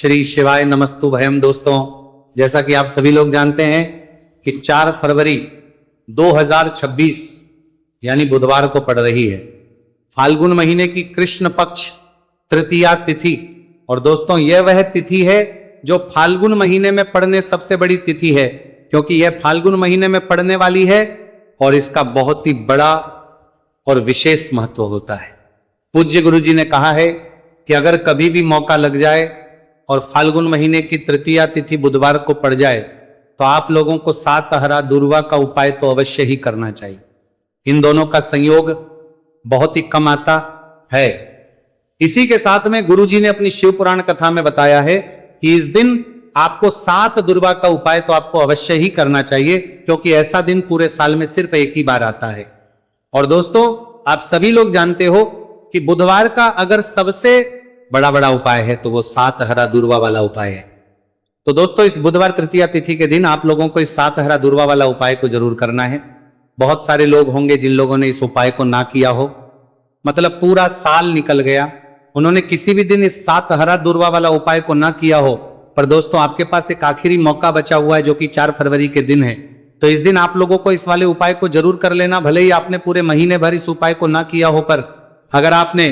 श्री शिवाय नमस्तु भयम। दोस्तों, जैसा कि आप सभी लोग जानते हैं कि 4 फरवरी 2026 यानी बुधवार को पड़ रही है फाल्गुन महीने की कृष्ण पक्ष तृतीया तिथि। और दोस्तों, यह वह तिथि है जो फाल्गुन महीने में पड़ने सबसे बड़ी तिथि है, क्योंकि यह फाल्गुन महीने में पड़ने वाली है और इसका बहुत ही बड़ा और विशेष महत्व होता है। पूज्य गुरु जी ने कहा है कि अगर कभी भी मौका लग जाए और फाल्गुन महीने की तृतीया तिथि बुधवार को पड़ जाए तो आप लोगों को 7 हरा दुर्वा का उपाय तो अवश्य ही करना चाहिए। इन दोनों का संयोग बहुत ही कम आता है। इसी के साथ में गुरु जी ने अपनी शिव पुराण कथा में बताया है कि इस दिन आपको 7 दुर्वा का उपाय तो आपको अवश्य ही करना चाहिए, क्योंकि ऐसा दिन पूरे साल में सिर्फ एक ही बार आता है। और दोस्तों, आप सभी लोग जानते हो कि बुधवार का अगर सबसे बड़ा उपाय है तो वो 7 हरा दुर्वा वाला उपाय है। तो दोस्तों, इस बुधवार तृतीया तिथि के दिन आप लोगों को इस 7 हरा दुर्वा वाला उपाय को जरूर करना है। बहुत सारे लोग होंगे जिन लोगों ने इस उपाय को ना किया हो, मतलब पूरा साल निकल गया, उन्होंने किसी भी दिन इस 7 हरा दुर्वा वाला उपाय को ना किया हो। पर दोस्तों, आपके पास एक आखिरी मौका बचा हुआ है जो कि 4 फरवरी के दिन है। तो इस दिन आप लोगों को इस वाले उपाय को जरूर कर लेना। भले ही आपने पूरे महीने भर इस उपाय को ना किया हो, पर अगर आपने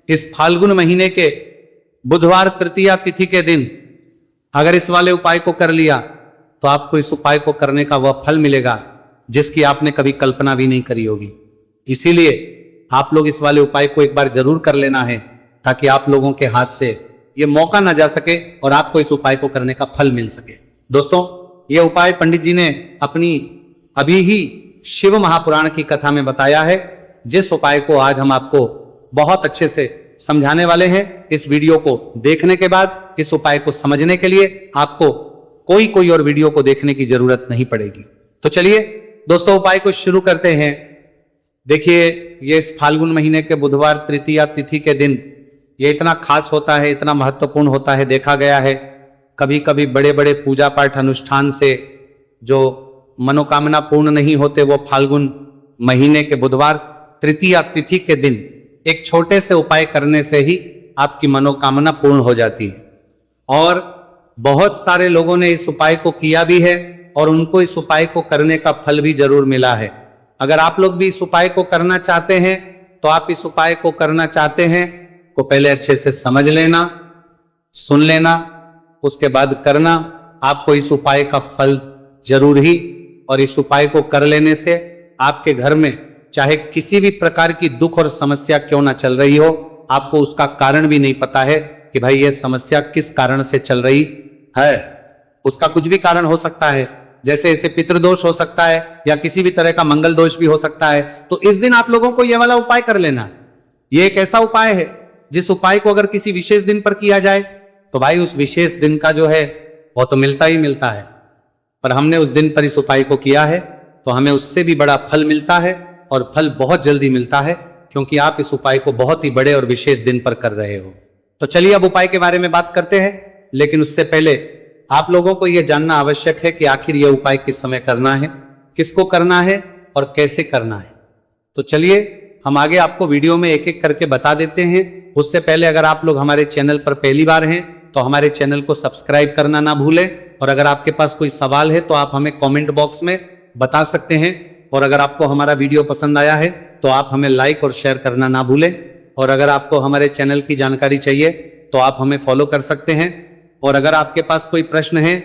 इस फाल्गुन महीने के बुधवार तृतीया तिथि के दिन अगर इस वाले उपाय को कर लिया तो आपको इस उपाय को करने का वह फल मिलेगा जिसकी आपने कभी कल्पना भी नहीं करी होगी। इसीलिए आप लोग इस वाले उपाय को एक बार जरूर कर लेना है, ताकि आप लोगों के हाथ से यह मौका ना जा सके और आपको इस उपाय को करने का फल मिल सके। दोस्तों, यह उपाय पंडित जी ने अपनी अभी ही शिव महापुराण की कथा में बताया है, जिस उपाय को आज हम आपको बहुत अच्छे से समझाने वाले हैं। इस वीडियो को देखने के बाद इस उपाय को समझने के लिए आपको कोई और वीडियो को देखने की जरूरत नहीं पड़ेगी। तो चलिए दोस्तों, उपाय को शुरू करते हैं। देखिए, ये इस फाल्गुन महीने के बुधवार तृतीया तिथि के दिन ये इतना खास होता है, इतना महत्वपूर्ण होता है। देखा गया है कभी कभी बड़े बड़े पूजा पाठ अनुष्ठान से जो मनोकामना पूर्ण नहीं होते, वो फाल्गुन महीने के बुधवार तृतीया तिथि के दिन एक छोटे से उपाय करने से ही आपकी मनोकामना पूर्ण हो जाती है। और बहुत सारे लोगों ने इस उपाय को किया भी है और उनको इस उपाय को करने का फल भी जरूर मिला है। अगर आप लोग भी इस उपाय को करना चाहते हैं तो आप इस उपाय को करना चाहते हैं को पहले अच्छे से समझ लेना, सुन लेना, उसके बाद करना। आपको इस उपाय का फल जरूर ही, और इस उपाय को कर लेने से आपके घर में चाहे किसी भी प्रकार की दुख और समस्या क्यों ना चल रही हो, आपको उसका कारण भी नहीं पता है कि भाई ये समस्या किस कारण से चल रही है। उसका कुछ भी कारण हो सकता है, जैसे इसे पितृदोष हो सकता है या किसी भी तरह का मंगल दोष भी हो सकता है। तो इस दिन आप लोगों को यह वाला उपाय कर लेना। ये एक ऐसा उपाय है जिस उपाय को अगर किसी विशेष दिन पर किया जाए तो भाई उस विशेष दिन का जो है वो तो मिलता ही मिलता है। पर हमने उस दिन पर इस उपाय को किया है तो हमें उससे भी बड़ा फल मिलता है, और फल बहुत जल्दी मिलता है, क्योंकि आप इस उपाय को बहुत ही बड़े और विशेष दिन पर कर रहे हो। तो चलिए अब उपाय के बारे में बात करते हैं, लेकिन उससे पहले आप लोगों को यह जानना आवश्यक है कि आखिर यह उपाय किस समय करना है, किसको करना है और कैसे करना है। तो चलिए हम आगे आपको वीडियो में एक एक करके बता देते हैं। उससे पहले अगर आप लोग हमारे चैनल पर पहली बार हैं तो हमारे चैनल को सब्सक्राइब करना ना भूलें, और अगर आपके पास कोई सवाल है तो आप हमें कमेंट बॉक्स में बता सकते हैं। और अगर आपको हमारा वीडियो पसंद आया है तो आप हमें लाइक और शेयर करना ना भूलें। और अगर आपको हमारे चैनल की जानकारी चाहिए तो आप हमें फॉलो कर सकते हैं। और अगर आपके पास कोई प्रश्न है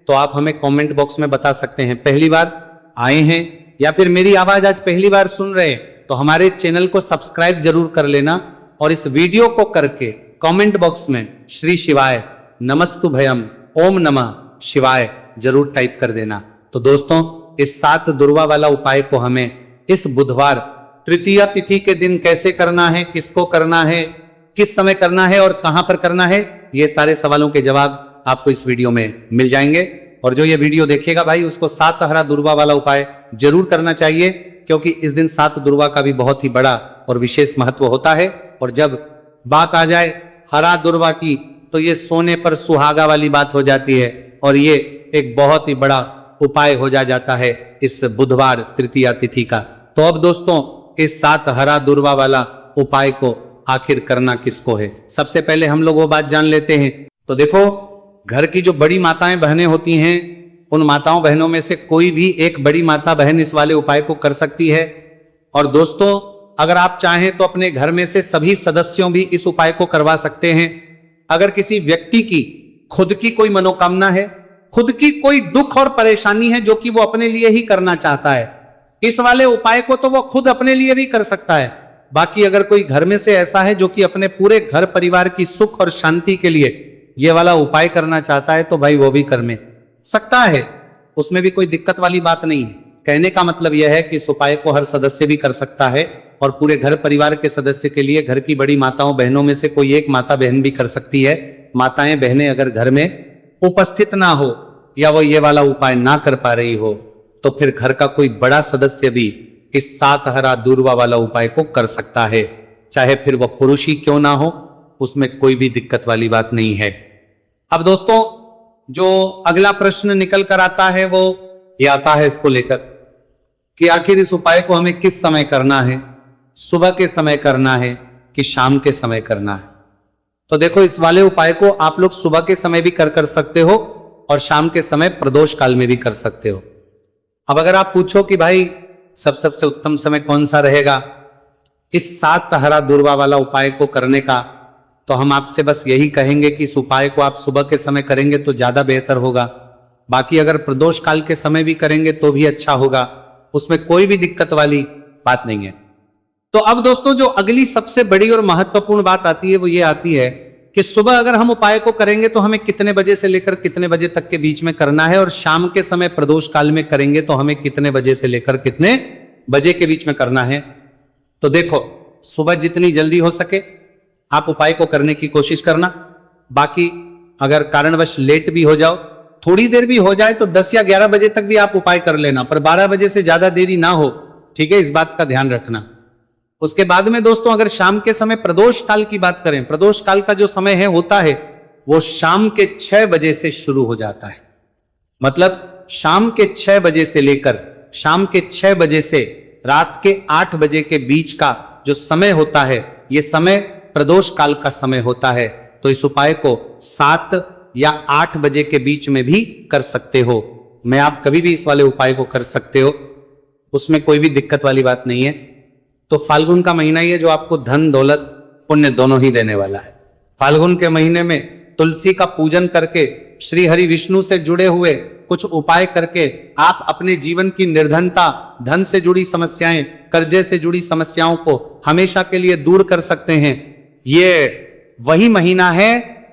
तो आप हमें कमेंट बॉक्स में बता सकते हैं। पहली बार आए हैं या फिर मेरी आवाज आज पहली बार सुन रहे हैं तो हमारे चैनल को सब्सक्राइब जरूर कर लेना, और इस वीडियो को करके कमेंट बॉक्स में श्री शिवाय नमस्तु भयम ओम नमः शिवाय जरूर टाइप कर देना। तो दोस्तों, इस 7 दुर्वा वाला उपाय को हमें इस बुधवार तृतीया तिथि के दिन कैसे करना है, किसको करना है, किस समय करना है और कहां पर करना है, ये सारे सवालों के जवाब आपको इस वीडियो में मिल जाएंगे। और जो ये वीडियो देखेगा भाई, उसको 7 हरा दुर्वा वाला उपाय जरूर करना चाहिए, क्योंकि इस दिन 7 दुर्वा का भी बहुत ही बड़ा और विशेष महत्व होता है। और जब बात आ जाए हरा दुर्वा की तो ये सोने पर सुहागा वाली बात हो जाती है, और ये एक बहुत ही बड़ा उपाय हो जाता है इस बुधवार तृतीया तिथि का। तो अब दोस्तों, इस 7 हरा दुर्वा वाला उपाय को आखिर करना किसको है, सबसे पहले हम लोग वो बात जान लेते हैं तो देखो, घर की जो बड़ी माताएं बहनें होती हैं, उन माताओं बहनों में से कोई भी एक बड़ी माता बहन इस वाले उपाय को कर सकती है। और दोस्तों, अगर आप चाहें तो अपने घर में से सभी सदस्यों भी इस उपाय को करवा सकते हैं। अगर किसी व्यक्ति की खुद की कोई मनोकामना है, खुद की कोई दुख और परेशानी है जो कि वो अपने लिए ही करना चाहता है, इस वाले उपाय को तो वो खुद अपने लिए भी कर सकता है। बाकी अगर कोई घर में से ऐसा है जो कि अपने पूरे घर परिवार की सुख और शांति के लिए ये वाला उपाय करना चाहता है, तो भाई वो भी कर में सकता है, उसमें भी कोई दिक्कत वाली बात नहीं है। कहने का मतलब यह है कि इस उपाय को हर सदस्य भी कर सकता है और पूरे घर परिवार के सदस्य के लिए घर की बड़ी माताओं बहनों में से कोई एक माता बहन भी कर सकती है। माताएं बहनें अगर घर में उपस्थित ना हो या वो ये वाला उपाय ना कर पा रही हो, तो फिर घर का कोई बड़ा सदस्य भी इस 7 हरा दूर्वा वाला उपाय को कर सकता है, चाहे फिर वह पुरुष ही क्यों ना हो, उसमें कोई भी दिक्कत वाली बात नहीं है। अब दोस्तों, जो अगला प्रश्न निकल कर आता है वो ये आता है इसको लेकर कि आखिर इस उपाय को हमें किस समय करना है, सुबह के समय करना है कि शाम के समय करना है। तो देखो, इस वाले उपाय को आप लोग सुबह के समय भी कर सकते हो और शाम के समय प्रदोष काल में भी कर सकते हो। अब अगर आप पूछो कि भाई सबसे उत्तम समय कौन सा रहेगा इस 7 हरा दूर्वा वाला उपाय को करने का, तो हम आपसे बस यही कहेंगे कि इस उपाय को आप सुबह के समय करेंगे तो ज्यादा बेहतर होगा। बाकी अगर प्रदोष काल के समय भी करेंगे तो भी अच्छा होगा, उसमें कोई भी दिक्कत वाली बात नहीं है। तो अब दोस्तों, जो अगली सबसे बड़ी और महत्वपूर्ण बात आती है वो ये आती है कि सुबह अगर हम उपाय को करेंगे तो हमें कितने बजे से लेकर कितने बजे तक के बीच में करना है, और शाम के समय प्रदोष काल में करेंगे तो हमें कितने बजे से लेकर कितने बजे के बीच में करना है। तो देखो, सुबह जितनी जल्दी हो सके आप उपाय को करने की कोशिश करना। बाकी अगर कारणवश लेट भी हो जाओ, थोड़ी देर भी हो जाए, तो 10 या 11 बजे तक भी आप उपाय कर लेना, पर 12 बजे से ज्यादा देरी ना हो, ठीक है, इस बात का ध्यान रखना। उसके बाद में दोस्तों, अगर शाम के समय प्रदोष काल की बात करें, प्रदोष काल का जो समय है होता है वो शाम के 6 बजे से शुरू हो जाता है। मतलब शाम के 6 बजे से लेकर शाम के 6 बजे से रात के 8 बजे के बीच का जो समय होता है, ये समय प्रदोष काल का समय होता है। तो इस उपाय को 7 या 8 बजे के बीच में भी कर सकते हो। मैं आप कभी भी इस वाले उपाय को कर सकते हो, उसमें कोई भी दिक्कत वाली बात नहीं है। तो फाल्गुन का महीना ही है जो आपको धन दौलत पुण्य दोनों ही देने वाला है। फाल्गुन के महीने में तुलसी का पूजन करके, श्री हरि विष्णु से जुड़े हुए कुछ उपाय करके आप अपने जीवन की निर्धनता, धन से जुड़ी समस्याएं, कर्जे से जुड़ी समस्याओं को हमेशा के लिए दूर कर सकते हैं। ये वही महीना है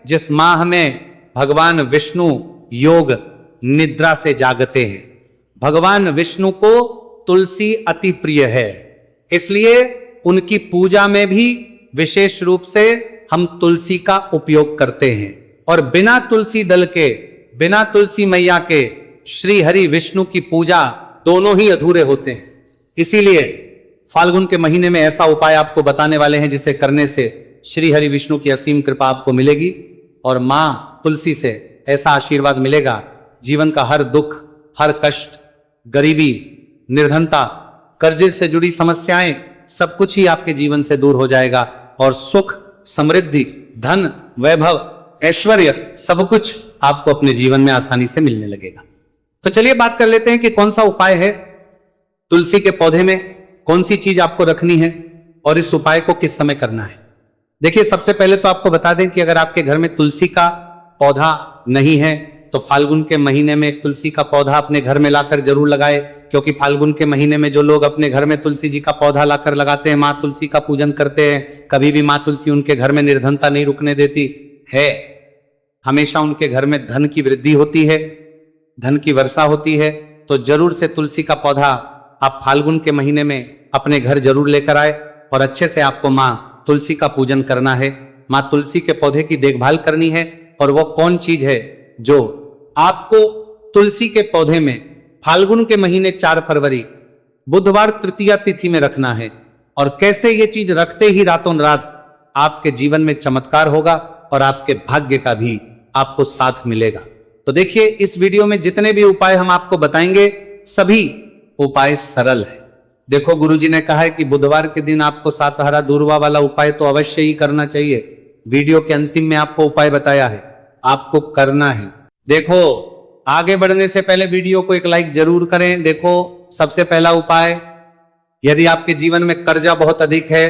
जिस माह में भगवान विष्णु योग निद्रा से जागते हैं। भगवान विष्णु को तुलसी अति प्रिय है, इसलिए उनकी पूजा में भी विशेष रूप से हम तुलसी का उपयोग करते हैं। और बिना तुलसी दल के, बिना तुलसी मैया के श्री हरि विष्णु की पूजा दोनों ही अधूरे होते हैं। इसीलिए फाल्गुन के महीने में ऐसा उपाय आपको बताने वाले हैं जिसे करने से श्री हरि विष्णु की असीम कृपा आपको मिलेगी और मां तुलसी से ऐसा आशीर्वाद मिलेगा, जीवन का हर दुख, हर कष्ट, गरीबी, निर्धनता, कर्जे से जुड़ी समस्याएं, सब कुछ ही आपके जीवन से दूर हो जाएगा और सुख, समृद्धि, धन, वैभव, ऐश्वर्य, सब कुछ आपको अपने जीवन में आसानी से मिलने लगेगा। तो चलिए बात कर लेते हैं कि कौन सा उपाय है। तुलसी के पौधे में कौन सी चीज आपको रखनी है और इस उपाय को किस समय करना है। देखिए, सबसे पहले तो आपको बता दें कि अगर आपके घर में तुलसी का पौधा नहीं है तो फाल्गुन के महीने में तुलसी का पौधा अपने घर में लाकर जरूर लगाए, क्योंकि फाल्गुन के महीने में जो लोग अपने घर में तुलसी जी का पौधा लाकर लगाते हैं, माँ तुलसी का पूजन करते हैं, कभी भी माँ तुलसी उनके घर में निर्धनता नहीं रुकने देती है। हमेशा उनके घर में धन की वृद्धि होती है, धन की वर्षा होती है। तो जरूर से तुलसी का पौधा आप फाल्गुन के महीने में अपने घर जरूर लेकर आए और अच्छे से आपको माँ तुलसी का पूजन करना है। माँ तुलसी के पौधे की देखभाल करनी है। और वो कौन चीज है जो आपको तुलसी के पौधे में फाल्गुन के महीने 4 फरवरी बुधवार तृतीया तिथि में रखना है। और कैसे ये चीज रखते ही रातों रात आपके जीवन में चमत्कार होगा और आपके भाग्य का भी आपको साथ मिलेगा। तो देखिए, इस वीडियो में जितने भी उपाय हम आपको बताएंगे सभी उपाय सरल है। देखो, गुरुजी ने कहा है कि बुधवार के दिन आपको 7 हरा दूर्वा वाला उपाय तो अवश्य ही करना चाहिए। वीडियो के अंतिम में आपको उपाय बताया है। आपको करना है। देखो, आगे बढ़ने से पहले वीडियो को एक लाइक जरूर करें। देखो, सबसे पहला उपाय, यदि आपके जीवन में कर्जा बहुत अधिक है,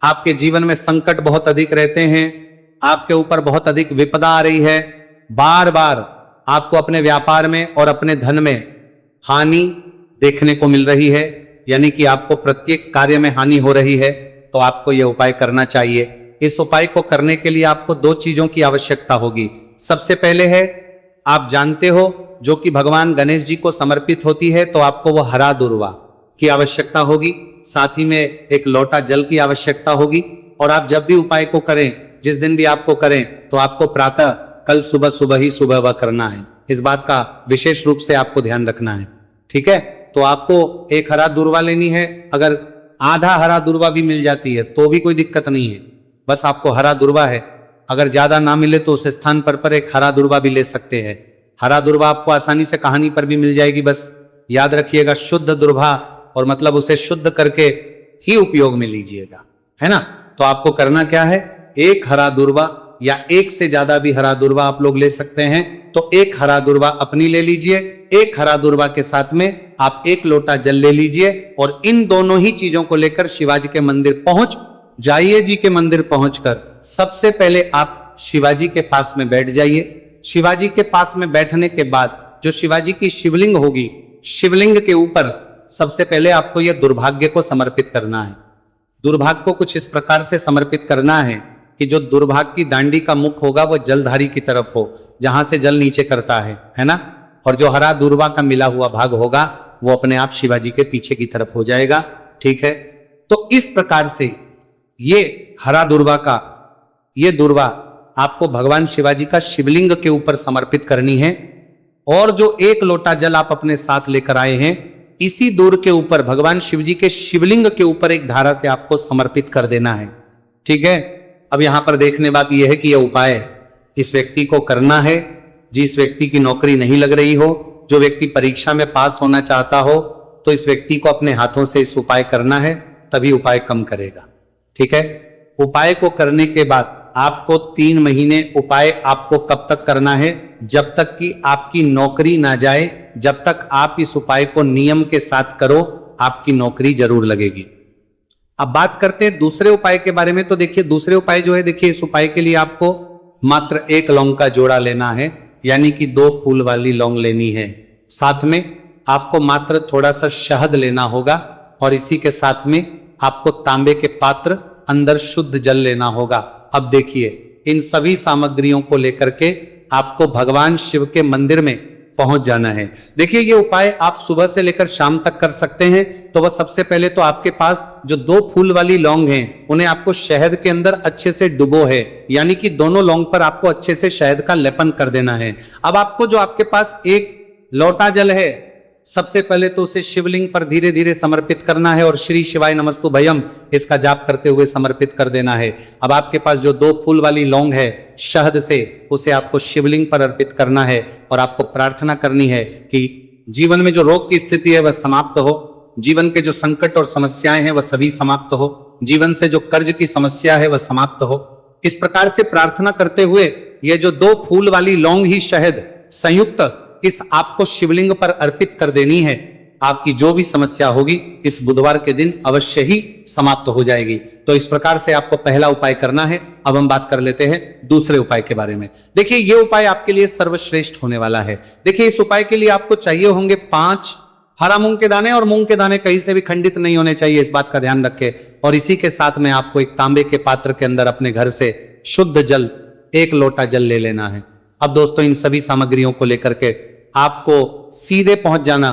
आपके जीवन में संकट बहुत अधिक रहते हैं, आपके ऊपर बहुत अधिक विपदा आ रही है, बार बार आपको अपने व्यापार में और अपने धन में हानि देखने को मिल रही है, यानी कि आपको प्रत्येक कार्य में हानि हो रही है, तो आपको यह उपाय करना चाहिए। इस उपाय को करने के लिए आपको दो चीजों की आवश्यकता होगी। सबसे पहले है, आप जानते हो, जो कि भगवान गणेश जी को समर्पित होती है, तो आपको वो हरा दुर्वा की आवश्यकता होगी। साथ ही में एक लोटा जल की आवश्यकता होगी। और आप जब भी उपाय को करें, जिस दिन भी आपको करें, तो आपको प्रातः कल सुबह सुबह ही सुबह वह करना है। इस बात का विशेष रूप से आपको ध्यान रखना है, ठीक है। तो आपको एक हरा दुर्वा लेनी है। अगर आधा हरा दुर्वा भी मिल जाती है तो भी कोई दिक्कत नहीं है, बस आपको हरा दुर्वा है। अगर ज्यादा ना मिले तो उस स्थान पर एक हरा दुर्वा भी ले सकते हैं। हरा दुर्वा आपको आसानी से कहानी पर भी मिल जाएगी। बस याद रखिएगा, शुद्ध दुर्वा, और मतलब उसे शुद्ध करके ही उपयोग में लीजिएगा, है ना। तो आपको करना क्या है, एक हरा दुर्वा या एक से ज्यादा भी हरा दुर्वा आप लोग ले सकते हैं। तो एक हरा दुर्वा अपनी ले लीजिए, एक हरा दुर्वा के साथ में आप एक लोटा जल ले लीजिए, और इन दोनों ही चीजों को लेकर शिवाजी के मंदिर पहुंच जाइए। जी के मंदिर पहुंचकर सबसे पहले आप शिवाजी के पास में बैठ जाइए। शिवाजी के पास में बैठने के बाद जो शिवाजी की शिवलिंग होगी, शिवलिंग के ऊपर सबसे पहले आपको यह दुर्भाग्य को समर्पित करना है। दुर्भाग्य को कुछ इस प्रकार से समर्पित करना है कि जो दुर्भाग्य की दांडी का मुख होगा वह जलधारी की तरफ हो, जहां से जल नीचे करता है ना। और जो हरा दुर्वा का मिला हुआ भाग होगा वो अपने आप शिवाजी के पीछे की तरफ हो जाएगा, ठीक है। तो इस प्रकार से ये हरा दुर्वा का ये दुर्वा आपको भगवान शिवाजी का शिवलिंग के ऊपर समर्पित करनी है। और जो एक लोटा जल आप अपने साथ लेकर आए हैं, इसी दूर के ऊपर भगवान शिवजी के शिवलिंग के ऊपर एक धारा से आपको समर्पित कर देना है, ठीक है। अब यहां पर देखने बात यह है कि यह उपाय इस व्यक्ति को करना है जिस व्यक्ति की नौकरी नहीं लग रही हो, जो व्यक्ति परीक्षा में पास होना चाहता हो, तो इस व्यक्ति को अपने हाथों से इस उपाय करना है, तभी उपाय कम करेगा, ठीक है। उपाय को करने के बाद आपको 3 महीने उपाय आपको कब तक करना है, जब तक कि आपकी नौकरी ना जाए। जब तक आप इस उपाय को नियम के साथ करो, आपकी नौकरी जरूर लगेगी। अब बात करते हैं दूसरे उपाय के बारे में। तो देखिए, दूसरे उपाय जो है, देखिए इस उपाय के लिए आपको मात्र 1 लौंग का जोड़ा लेना है, यानी कि 2 फूल वाली लौंग लेनी है। साथ में आपको मात्र थोड़ा सा शहद लेना होगा, और इसी के साथ में आपको तांबे के पात्र, अंदर शुद्ध जल लेना होगा। अब देखिए, इन सभी सामग्रियों को लेकर के आपको भगवान शिव के मंदिर में पहुंच जाना है। देखिए, ये उपाय आप सुबह से लेकर शाम तक कर सकते हैं। तो वह सबसे पहले तो आपके पास जो 2 फूल वाली लौंग हैं, उन्हें आपको शहद के अंदर अच्छे से डुबो है, यानी कि दोनों लौंग पर आपको अच्छे से शहद का लेपन कर देना है। अब आपको जो आपके पास एक लोटा जल है, सबसे पहले तो उसे शिवलिंग पर धीरे धीरे समर्पित करना है, और श्री शिवाय नमस्तु भयम इसका जाप करते हुए समर्पित कर देना है। अब आपके पास जो 2 फूल वाली लौंग है शहद से, उसे आपको शिवलिंग पर अर्पित करना है, और आपको प्रार्थना करनी है कि जीवन में जो रोग की स्थिति है वह समाप्त हो, जीवन के जो संकट और समस्याएं हैं वह सभी समाप्त हो, जीवन से जो कर्ज की समस्या है वह समाप्त हो। इस प्रकार से प्रार्थना करते हुए ये जो 2 फूल वाली लौंग ही शहद संयुक्त इस आपको शिवलिंग पर अर्पित कर देनी है। आपकी जो भी समस्या होगी इस बुधवार के दिन अवश्य ही समाप्त हो जाएगी। तो इस प्रकार से आपको पहला उपाय करना है। अब हम बात कर लेते हैं दूसरे उपाय के बारे में। देखिए, ये उपाय आपके लिए सर्वश्रेष्ठ होने वाला है। देखिए, इस उपाय के लिए आपको चाहिए होंगे 5 हरा मूंग के दाने, और मूंग के दाने कहीं से भी खंडित नहीं होने चाहिए, इस बात का ध्यान रखें। और इसी के साथ में आपको एक तांबे के पात्र के अंदर अपने घर से शुद्ध जल, 1 लोटा जल ले लेना है। अब दोस्तों, इन सभी सामग्रियों को लेकर के आपको सीधे पहुंच जाना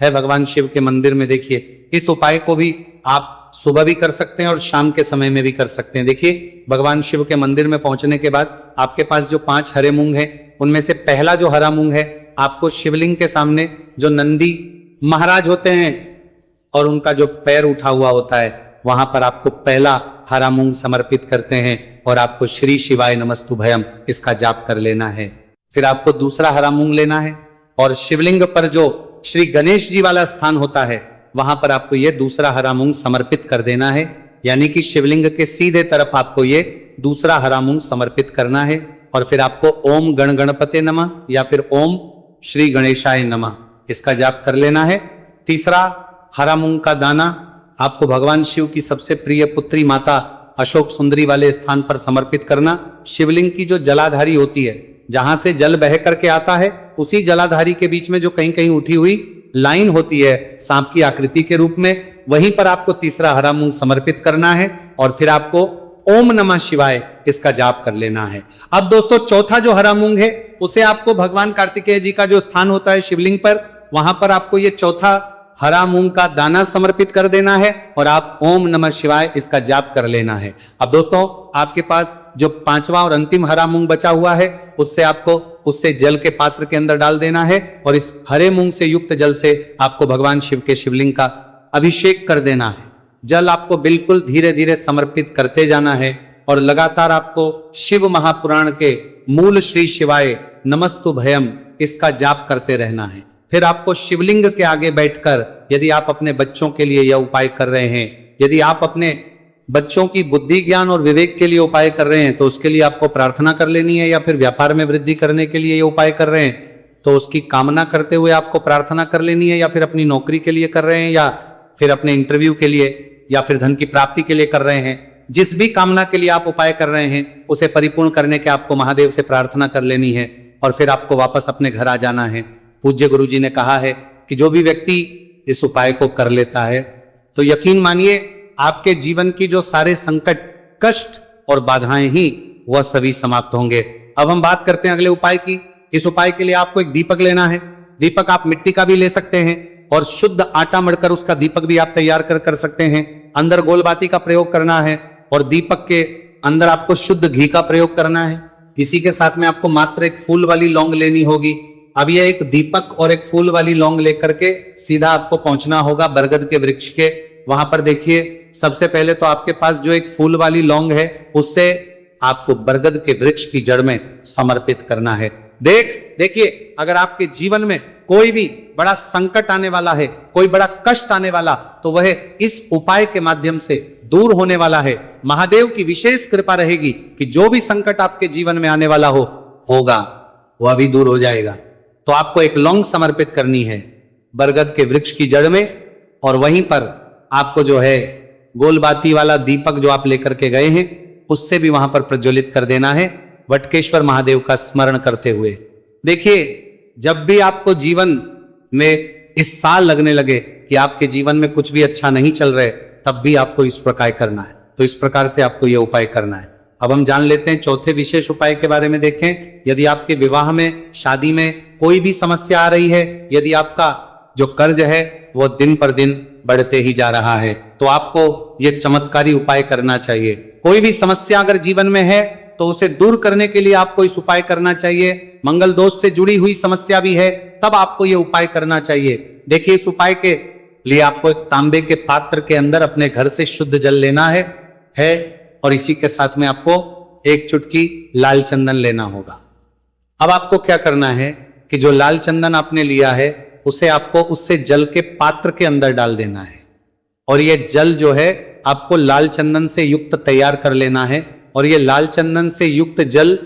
है भगवान शिव के मंदिर में। देखिए, इस उपाय को भी आप सुबह भी कर सकते हैं और शाम के समय में भी कर सकते हैं। देखिए, भगवान शिव के मंदिर में पहुंचने के बाद आपके पास जो 5 हरे मूंग हैं, उनमें से पहला जो हरा मूंग है, आपको शिवलिंग के सामने जो नंदी महाराज होते हैं और उनका जो पैर उठा हुआ होता है, वहां पर आपको पहला हरा मूंग समर्पित करते हैं, और आपको श्री शिवाय नमस्तु भयम इसका जाप कर लेना है। फिर आपको दूसरा हरा मूंग लेना है, और शिवलिंग पर जो श्री गणेश जी वाला स्थान होता है, वहां पर आपको ये दूसरा हरा मूंग समर्पित कर देना है, यानी कि शिवलिंग के सीधे तरफ आपको ये दूसरा हरा मूंग समर्पित करना है। और फिर आपको ओम गण गणपते नमः या फिर ओम श्री गणेशाय नमः इसका जाप कर लेना है। तीसरा, हरा मूंग का दाना आपको भगवान शिव की सबसे प्रिय पुत्री माता अशोक सुंदरी वाले स्थान पर समर्पित करना। शिवलिंग की जो जलाधारी होती है, जहां से जल बह करके आता है, उसी जलाधारी के बीच में जो कहीं कहीं उठी हुई लाइन होती है सांप की आकृति के रूप में, वहीं पर आपको तीसरा हरा मूंग समर्पित करना है और फिर आपको ओम नमः शिवाय इसका जाप कर लेना है। अब दोस्तों चौथा जो हरा मूंग है उसे आपको भगवान कार्तिकेय जी का जो स्थान होता है शिवलिंग पर, वहां पर आपको ये चौथा हरा मूंग का दाना समर्पित कर देना है और आप ओम नमः शिवाय इसका जाप कर लेना है। अब दोस्तों आपके पास जो पांचवा और अंतिम हरा मूंग बचा हुआ है उससे जल के पात्र के अंदर डाल देना है और इस हरे मूंग से युक्त जल से आपको भगवान शिव के शिवलिंग का अभिषेक कर देना है। जल आपको बिल्कुल धीरे धीरे समर्पित करते जाना है और लगातार आपको शिव महापुराण के मूल श्री शिवाय नमस्तु भयम इसका जाप करते रहना है। फिर आपको शिवलिंग के आगे बैठकर, यदि आप अपने बच्चों के लिए यह उपाय कर रहे हैं, यदि आप अपने बच्चों की बुद्धि ज्ञान और विवेक के लिए उपाय कर रहे हैं तो उसके लिए आपको प्रार्थना कर लेनी है, या फिर व्यापार में वृद्धि करने के लिए ये उपाय कर रहे हैं तो उसकी कामना करते हुए आपको प्रार्थना कर लेनी है, या फिर अपनी नौकरी के लिए कर रहे हैं, या फिर अपने इंटरव्यू के लिए, या फिर धन की प्राप्ति के लिए कर रहे हैं। जिस भी कामना के लिए आप उपाय कर रहे हैं उसे परिपूर्ण करने के आपको महादेव से प्रार्थना कर लेनी है और फिर आपको वापस अपने घर आ जाना है। पूज्य गुरु जी ने कहा है कि जो भी व्यक्ति इस उपाय को कर लेता है तो यकीन मानिए आपके जीवन की जो सारे संकट, कष्ट और बाधाएं ही वह सभी समाप्त होंगे। अब हम बात करते हैं अगले उपाय की। इस उपाय के लिए आपको एक दीपक लेना है। दीपक आप मिट्टी का भी ले सकते हैं और शुद्ध आटा मढ़कर उसका दीपक भी आप तैयार कर सकते हैं। अंदर गोलबाती का प्रयोग करना है और दीपक के अंदर आपको शुद्ध घी का प्रयोग करना है। इसी के साथ में आपको मात्र एक फूल वाली लौंग लेनी होगी। अब यह एक दीपक और एक फूल वाली लौंग लेकर के सीधा आपको पहुंचना होगा बरगद के वृक्ष के। वहां पर देखिए, सबसे पहले तो आपके पास जो एक फूल वाली लौंग है उससे आपको बरगद के वृक्ष की जड़ में समर्पित करना है। देखिए, अगर आपके जीवन में कोई भी बड़ा संकट आने वाला है, कोई बड़ा कष्ट आने वाला, तो वह इस उपाय के माध्यम से दूर होने वाला है। महादेव की विशेष कृपा रहेगी कि जो भी संकट आपके जीवन में आने वाला होगा वह भी दूर हो जाएगा। तो आपको एक लौंग समर्पित करनी है बरगद के वृक्ष की जड़ में, और वहीं पर आपको जो है गोलबाती वाला दीपक जो आप लेकर के गए हैं उससे भी वहां पर प्रज्वलित कर देना है, वटकेश्वर महादेव का स्मरण करते हुए। देखिए, जब भी आपको जीवन में इस साल लगने लगे कि आपके जीवन में कुछ भी अच्छा नहीं चल रहे, तब भी आपको इस प्रकार करना है। तो इस प्रकार से आपको यह उपाय करना है। अब हम जान लेते हैं चौथे विशेष उपाय के बारे में। देखें, यदि आपके विवाह में, शादी में कोई भी समस्या आ रही है, यदि आपका जो कर्ज है वो दिन पर दिन बढ़ते ही जा रहा है, तो आपको ये चमत्कारी उपाय करना चाहिए। कोई भी समस्या अगर जीवन में है तो उसे दूर करने के लिए आपको इस उपाय करना चाहिए। मंगल दोष से जुड़ी हुई समस्या भी है तब आपको ये उपाय करना चाहिए। देखिए, इस उपाय के लिए आपको एक तांबे के पात्र के अंदर अपने घर से शुद्ध जल लेना है और इसी के साथ में आपको एक चुटकी लाल चंदन लेना होगा। अब आपको क्या करना है कि जो लाल चंदन आपने लिया है उसे आपको उससे जल के पात्र के अंदर डाल देना है, और यह जल जो है आपको लाल चंदन से युक्त तैयार कर लेना है, और यह लाल चंदन से युक्त जल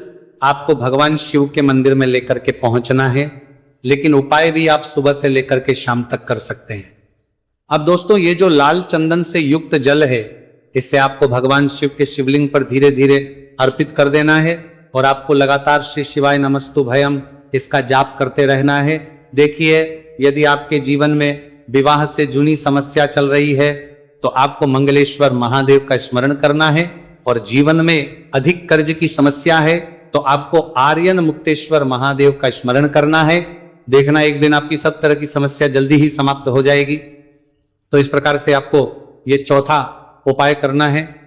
आपको भगवान शिव के मंदिर में लेकर के पहुंचना है। लेकिन उपाय भी आप सुबह से लेकर के शाम तक कर सकते हैं। अब दोस्तों, ये जो लाल चंदन से युक्त जल है इससे आपको भगवान शिव के शिवलिंग पर धीरे धीरे अर्पित कर देना है और आपको लगातार श्री शिवाय नमस्तु भयम इसका जाप करते रहना है। देखिए, यदि आपके जीवन में विवाह से जुड़ी समस्या चल रही है तो आपको मंगलेश्वर महादेव का स्मरण करना है, और जीवन में अधिक कर्ज की समस्या है तो आपको आर्यन मुक्तेश्वर महादेव का स्मरण करना है। देखना, एक दिन आपकी सब तरह की समस्या जल्दी ही समाप्त हो जाएगी। तो इस प्रकार से आपको ये चौथा उपाय करना है।